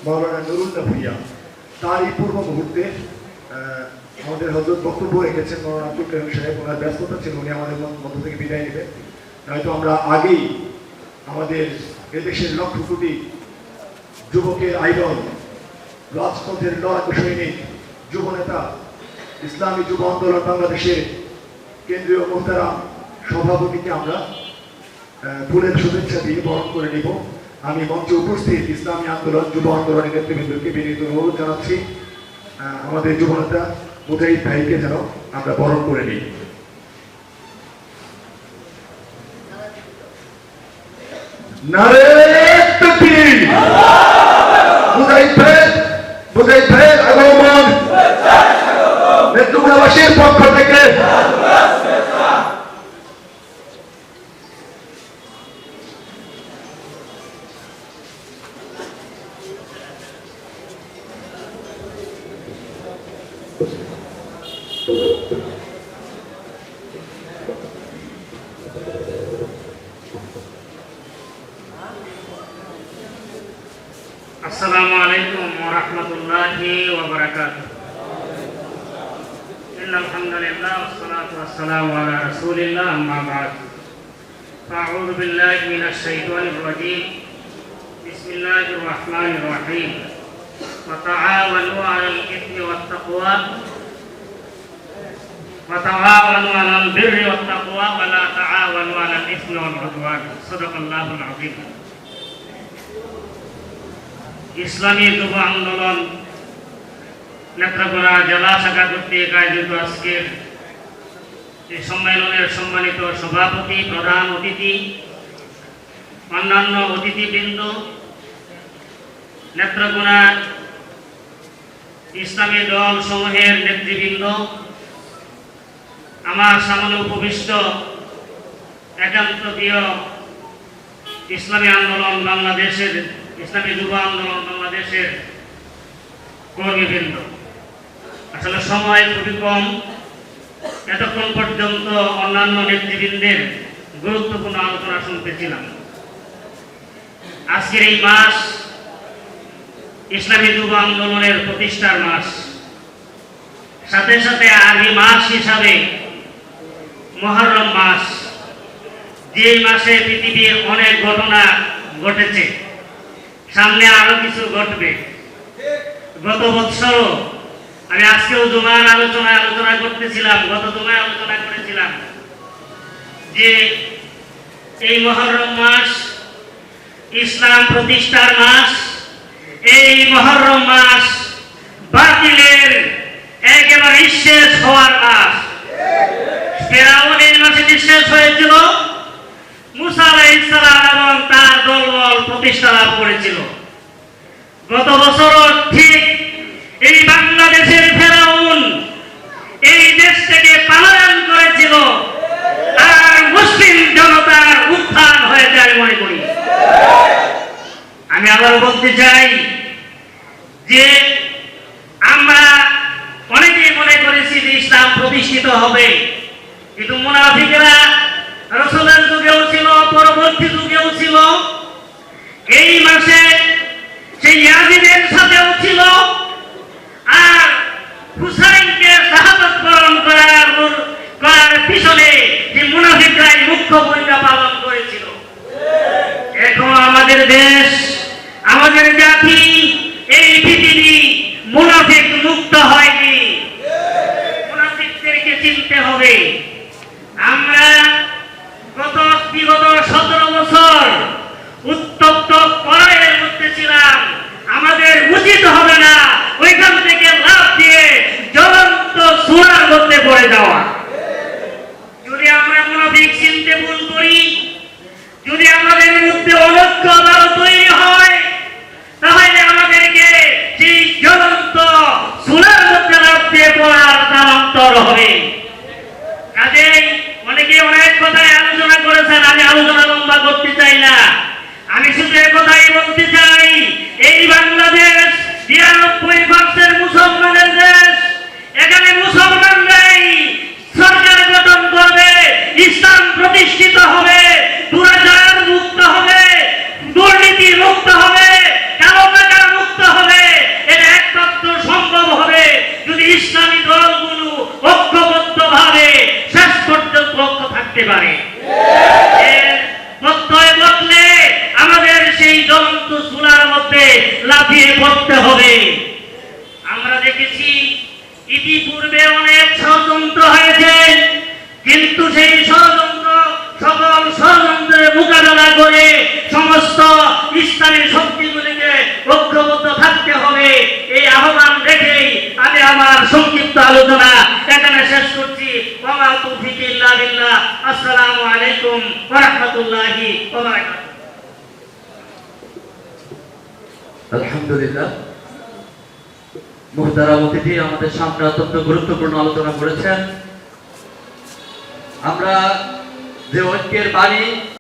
মাওলানা নুরুল্লাহ ভূঁইয়া, তার এই পূর্ব মুহূর্তে আমাদের হযরত বক্তব্য রেখেছেন মাওলানা আব্দুল কাইয়ুম সাহেব। ওনার ব্যস্ততা ছিল, উনি আমাদের মধ্য থেকে বিদায় নেবে, নয়তো আমরা আগেই আমাদের এদেশের লক্ষ কোটি যুবকের আইডল, রাজপথের লড়াকু সৈনিক, যুবনেতা, ইসলামী যুব আন্দোলন বাংলাদেশের কেন্দ্রীয় মোহতারাম সভাপতিকে আমরা ফুলের শুভেচ্ছা দিয়ে বরণ করে নিব। আমি মঞ্চে উপস্থিত ইসলামী আন্দোলন যুব আন্দোলনের নেতৃবৃন্দকে বিনীত অনুরোধ জানাচ্ছি আমাদের যুবনেতা মুজাহিদ ভাইকে যেন আমরা বরণ করে নিই। নারে তাকবীর! মুজাহিদ ভাই আগমন নেত্রকোনাবাসীর পক্ষ থেকে। السلام عليكم ورحمة الله وبركاته. إن الحمد لله والصلاة والسلام على رسول الله أما بعد. أعوذ بالله من الشيطان الرجيم. بسم الله الرحمن الرحيم. وتعاونوا على الإثم والتقوى وتعاونوا على البر والتقوى ولا تعاونوا على الإثم والعدوان. صدق الله العظيم. ইসলামী যুব আন্দোলন নেত্রকোনা জেলা শাখা কর্তৃক আয়োজিত আজকের এই সম্মেলনের সম্মানিত সভাপতি, প্রধান অতিথি, অন্যান্য অতিথিবৃন্দ, নেত্রকোনা ইসলামী দল সমূহের নেতৃবৃন্দ, আমার সামনে উপবিষ্ট একান্ত প্রিয় ইসলামী আন্দোলন বাংলাদেশের, ইসলামী যুব আন্দোলন বাংলাদেশের কর্মীবৃন্দ, আসলে সময় খুবই কম, এতক্ষণ পর্যন্ত অন্যান্য নেতৃবৃন্দের গুরুত্বপূর্ণ আলোচনা শুনতেছিলাম। আজকের এই মাস ইসলামী যুব আন্দোলনের প্রতিষ্ঠার মাস, সাথে সাথে আরবি মাস হিসাবে মুহররম মাস, যে মাসে পৃথিবীর অনেক ঘটনা ঘটেছে, সামনে আরো কিছু ঘটবে। গত বছর আমি আজকেও জুমার আলোচনা করতেছিলাম, গত জুমায় আলোচনা করেছিলাম যে এই মুহররম মাস ইসলাম প্রতিষ্ঠার মাস। এই মুহররম মাস বাতিলের একেবারে শেষ হওয়ার মাস। ফিরআউন এই মাসে শেষ হয়েছিল, মুসা আলাইহিস সালাম এবং তার দলবল প্রতিষ্ঠা লাভ করেছিল। গত বছরও ঠিক এই বাংলাদেশের ফিরআউন এই দেশ থেকে পলায়ন করেছিল, আর মুসলিম জনতার উত্থান হয়েছে আমি মনে করি। আমি আবার বলতে চাই যে আমরা অনেকেই মনে করেছি যে ইসলাম প্রতিষ্ঠিত হবে, কিন্তু মুনাফিকরা রাসূলের যুগেও ছিল, পরবর্তী যুগেও ছিল, এই মাসে সেই ইয়াজিদের সাথেও ছিল, আর হুসাইনকে শাহাদাত বরণ করার পিছনে যে মুনাফিকরাই মুখ্য ভূমিকা পালন করেছিল। এখন আমাদের দেশ, আমাদের জাতি, এই পৃথিবী মুনাফিক মুক্ত হয়নি। মুনাফিকদেরকে চিনতে হবে। আমরা বিগত 17 বছর উত্তপ্ত কড়াইয়ের মধ্যে ছিলাম। আমাদের উচিত হবে না ওইখান থেকে লাফ দিয়ে জ্বলন্ত চুলার মধ্যে পড়ে যাওয়া। যদি আমরা মুনাফিক চিনতে ভুল করি, যদি আমাদের মধ্যে অনৈক্য আবার তৈরি হয়, তাহলে আমাদেরকে সেই জ্বলন্ত চুলার মধ্যে লাফ দিয়ে পড়ার নামান্তর হবে। কাজেই অনেকে অনেক কথাই আলোচনা করেছেন, আমি আলোচনা লম্বা করতে চাই না। আমি শুধু একথাই বলতে চাই, এই বাংলাদেশ 93% মুসলমানের দেশ। এখানে মুসলমানরাই সরকার গঠন করবে, ইসলাম প্রতিষ্ঠিত হবে, দুরাচার মুক্ত হবে, দুর্নীতি মুক্ত হবে, কালো টাকা মুক্ত হবে। লাফিয়ে পড়তে হবে। আমরা দেখেছি ইতিপূর্বে অনেক ষড়যন্ত্র হয়েছে, কিন্তু সেই সকল ষড়যন্ত্রের মোকাবেলা করে সমস্ত ইসলামী শক্তিগুলিকে ঐক্যবদ্ধ থাকতে হবে। এই আহ্বান রেখেই আমি আমার সংক্ষিপ্ত আলোচনা এখানে শেষ করছি। ওয়া মা তৌফিক ইল্লা বিল্লাহ। আসসালামু আলাইকুম ওয়া রাহমাতুল্লাহি ওয়া বারাকাতুহু। আলহামদুলিল্লাহ, মুহতারাম অতিথি আমাদের সামনে অত্যন্ত গুরুত্বপূর্ণ আলোচনা করেছেন। আমরা যে ঐক্যের বাণী